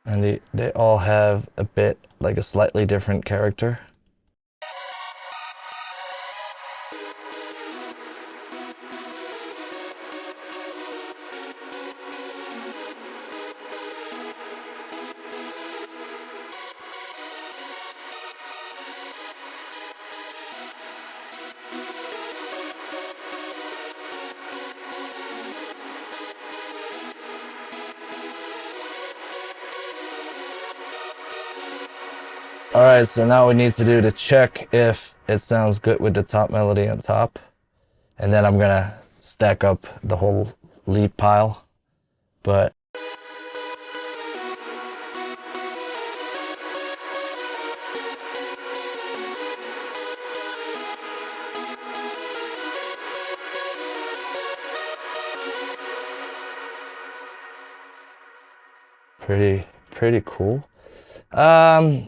And they all have a bit like a slightly different character. All right, so now we need to do to check if it sounds good with the top melody on top. And then I'm gonna stack up the whole lead pile. But pretty cool.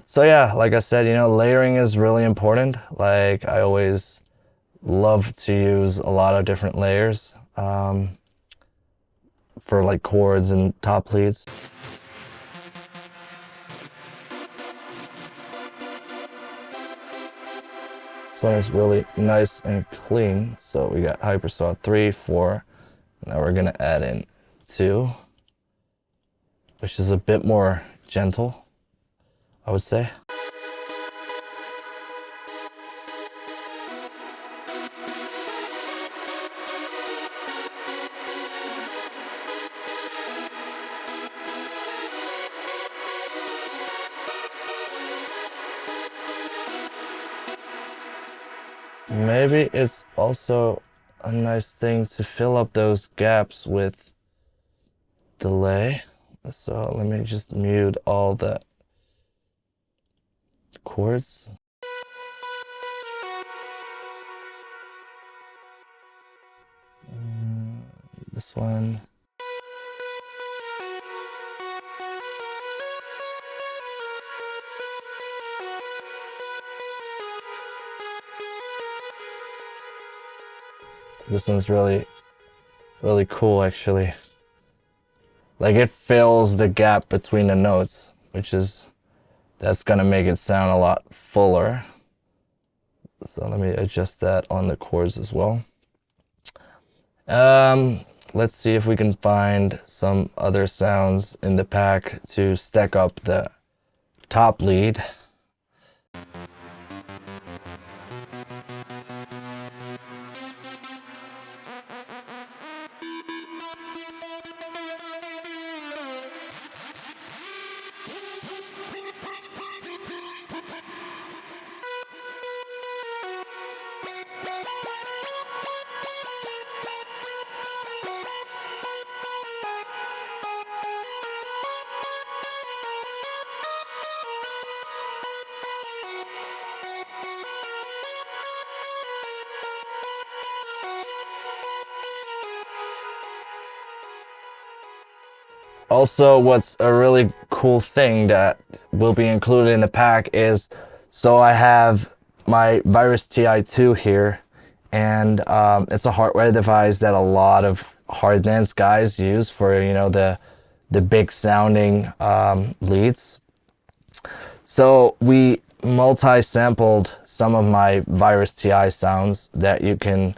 So yeah, like I said, layering is really important. Like I always love to use a lot of different layers for like chords and top leads. This one is really nice and clean. So we got hypersaw 3, 4. Now we're gonna add in 2, which is a bit more gentle, I would say. Maybe it's also a nice thing to fill up those gaps with delay. So let me just mute all the chords. This one. This one's really cool actually. Like it fills the gap between the notes, that's gonna make it sound a lot fuller. So let me adjust that on the chords as well. Let's see if we can find some other sounds in the pack to stack up the top lead. Also, what's a really cool thing that will be included in the pack is, so I have my Virus TI2 here, and it's a hardware device that a lot of hard dance guys use for, the big sounding leads. So we multi-sampled some of my Virus TI sounds that you can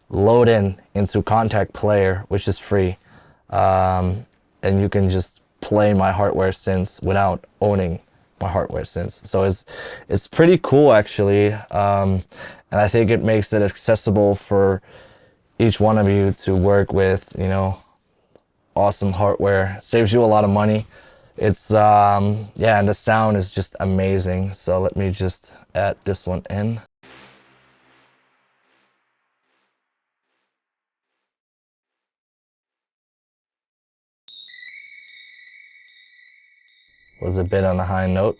load into Contact Player, which is free. And you can just play my hardware synths without owning my hardware synths. So it's pretty cool actually, and I think it makes it accessible for each one of you to work with, awesome hardware. Saves you a lot of money. It's yeah, and the sound is just amazing. So let me just add this one in. Was a bit on a high note.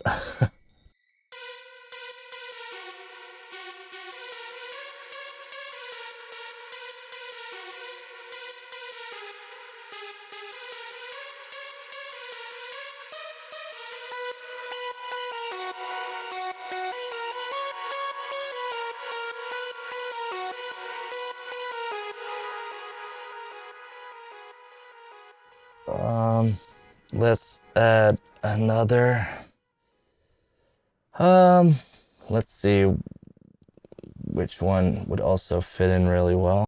let's add another. Let's see which one would also fit in really well.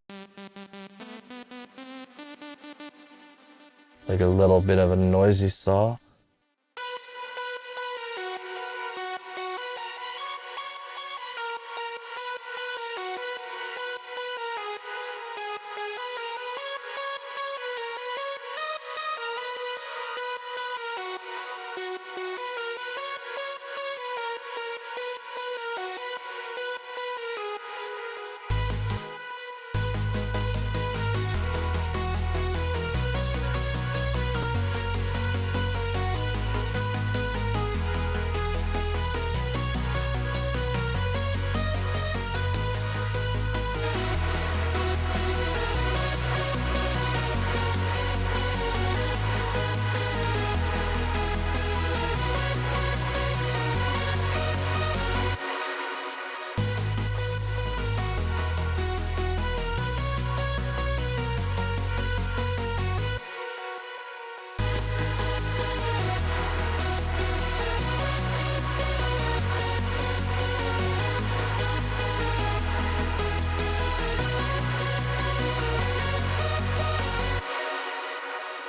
Like a little bit of a noisy saw.